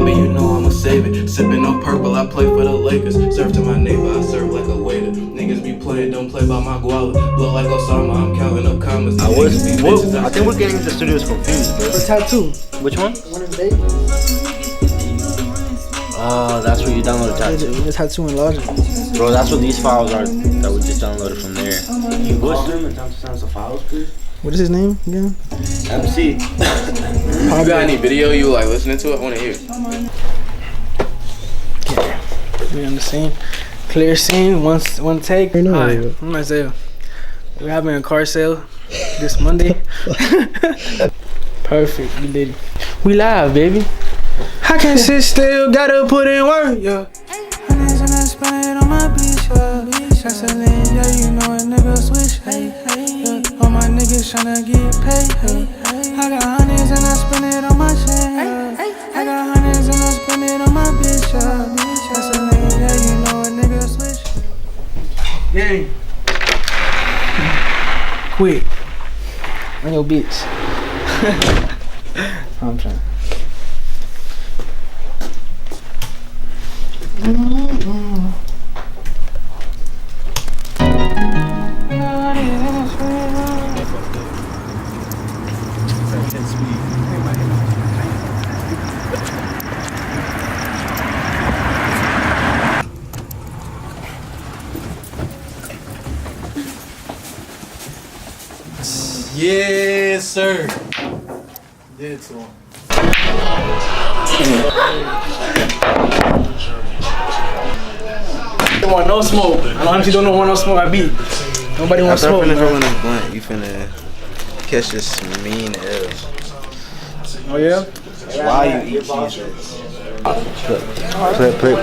You know I'ma save it. Sipping on purple, I play for the Lakers. Serve to my neighbor, I serve like a waiter. Niggas be playing, don't play by my guala. Blow like Osama, I'm counting up commas. I think we're getting the studios confused, bro. The tattoo. Which one? One in Vegas. Oh, that's where you download the tattoo. The tattoo in Logic. Bro, that's what these files are that we just downloaded from there. Can you go through them and send us the files, please? What is his name again? MC. You got any video you like listening to it? I wanna hear it. Yeah. We on the scene. Clear scene, one take. Hi, I'm Inzei. We're having a car sale this Monday. Perfect, we did it. We live, baby. I can't sit still, gotta put in work, yeah. Honey's and I spend it on my bitch, yeah. Gasoline, yeah, you know a nigga switch, hey, yeah. All my niggas tryna get paid, hey. I got honeys and I spend it on my chain, yeah. I got honeys and I spend it on my bitch, yeah. Gasoline, yeah, you know a nigga switch. Gang. Quick. On your bitch. I'm trying. Yes, sir. Did it to him. Don't want no smoke. I honestly don't want no smoke. I beat. Nobody wants smoke. After I finish rolling this blunt, you finna catch this mean L. Oh yeah? Why you eat cheeses?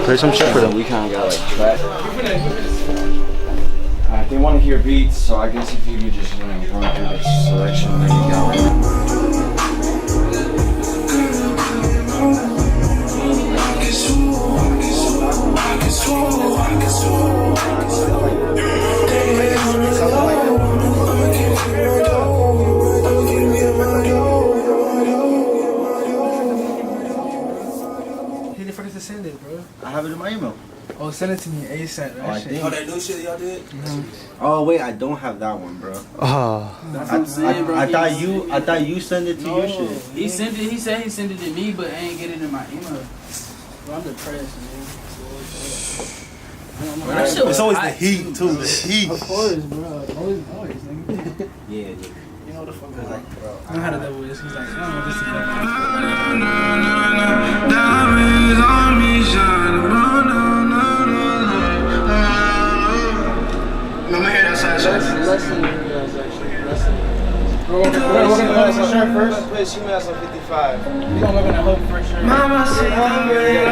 Play some shit for them. We kinda got like track. Alright, they wanna hear beats, so I guess if you could just run through this selection that you got right now. Who the fuck is to send it, bro? I have it in my email. Oh, send it to me ASAP. Oh, I That did. Oh, that new shit y'all did? Oh wait, I don't have that one, bro. Oh. That's what I'm saying, bro. I thought you sent it to your shit. He sent it. He said he sent it to me, but I ain't get it in my email. Bro, I'm depressed, man. It's always the heat, too. The heat. Of course, bro. Always, nigga. Yeah, dude. You know what the fuck is like, bro. I know how the devil is. He's like, I don't know this is fucking. Diamonds on me shining. I'ma hear that side shirt. Less than you guys, actually. Less than. We're gonna put us a shirt first. Please, you ass on 55. We're gonna look at the hook first shirt. Mama said I'm ready.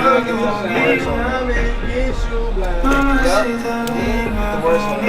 Mama said I'm The worst one.